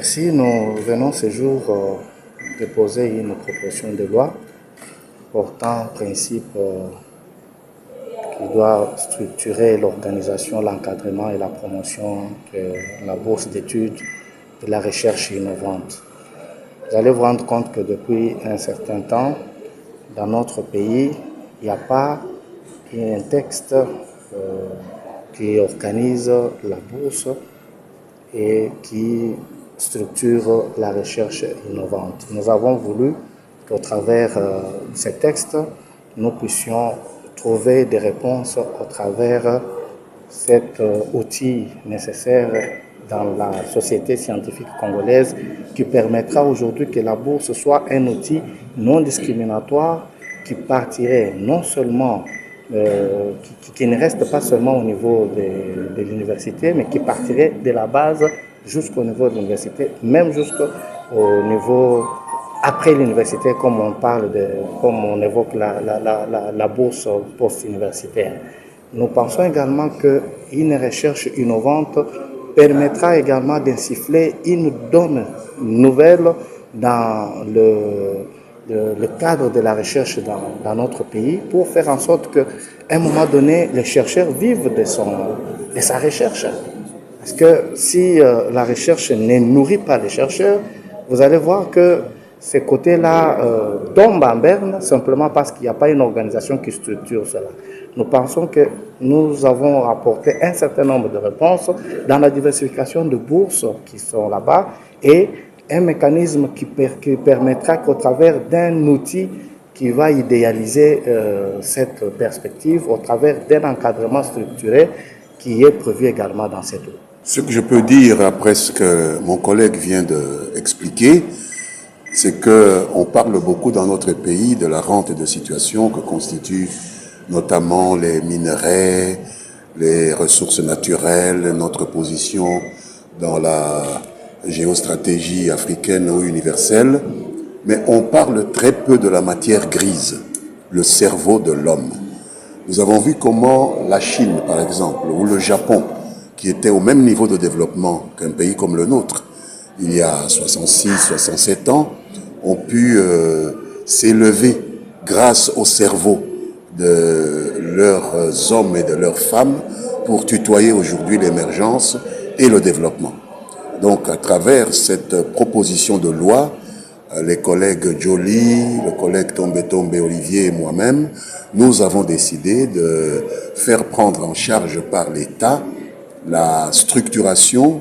Merci. Nous venons ce jour déposer une proposition de loi portant principe qui doit structurer l'organisation, l'encadrement et la promotion de la bourse d'études de la recherche innovante. Vous allez vous rendre compte que depuis un certain temps, dans notre pays, il n'y a pas un texte qui organise la bourse et qui structure la recherche innovante. Nous avons voulu qu'au travers de ces textes, nous puissions trouver des réponses au travers cet outil nécessaire dans la société scientifique congolaise qui permettra aujourd'hui que la bourse soit un outil non discriminatoire qui partirait non seulement, qui ne reste pas seulement au niveau de l'université, mais qui partirait de la base jusqu'au niveau de l'université, même jusqu'au niveau après l'université, comme comme on évoque la bourse post-universitaire. Nous pensons également qu'une recherche innovante permettra également d'insuffler une donne nouvelle dans le cadre de la recherche dans notre pays pour faire en sorte qu'à un moment donné, les chercheurs vivent de sa recherche. Parce que si la recherche ne nourrit pas les chercheurs, vous allez voir que ces côtés-là tombent en berne simplement parce qu'il n'y a pas une organisation qui structure cela. Nous pensons que nous avons apporté un certain nombre de réponses dans la diversification de bourses qui sont là-bas et un mécanisme qui permettra qu'au travers d'un outil qui va idéaliser cette perspective, au travers d'un encadrement structuré qui est prévu également dans cette loi. Ce que je peux dire après ce que mon collègue vient d'expliquer, c'est qu'on parle beaucoup dans notre pays de la rente de situation que constituent notamment les minerais, les ressources naturelles, notre position dans la géostratégie africaine ou universelle, mais on parle très peu de la matière grise, le cerveau de l'homme. Nous avons vu comment la Chine, par exemple, ou le Japon, qui étaient au même niveau de développement qu'un pays comme le nôtre, il y a 66, 67 ans, ont pu s'élever grâce au cerveau de leurs hommes et de leurs femmes pour tutoyer aujourd'hui l'émergence et le développement. Donc, à travers cette proposition de loi, les collègues Joly, le collègue Tombe Olivier et moi-même, nous avons décidé de faire prendre en charge par l'État la structuration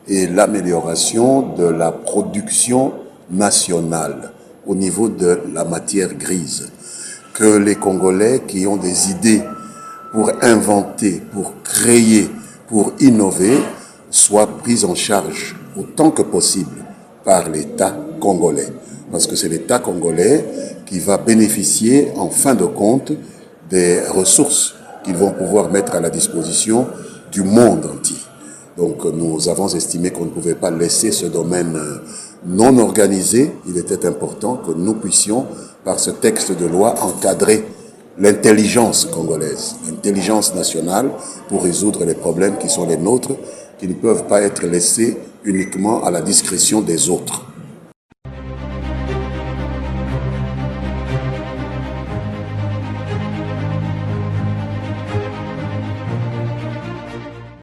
et l'amélioration de la production nationale au niveau de la matière grise. Que les Congolais qui ont des idées pour inventer, pour créer, pour innover, soient pris en charge autant que possible par l'État congolais. Parce que c'est l'État congolais qui va bénéficier en fin de compte des ressources qu'ils vont pouvoir mettre à la disposition du monde entier. Donc nous avons estimé qu'on ne pouvait pas laisser ce domaine non organisé. Il était important que nous puissions, par ce texte de loi, encadrer l'intelligence congolaise, l'intelligence nationale pour résoudre les problèmes qui sont les nôtres, qui ne peuvent pas être laissés uniquement à la discrétion des autres.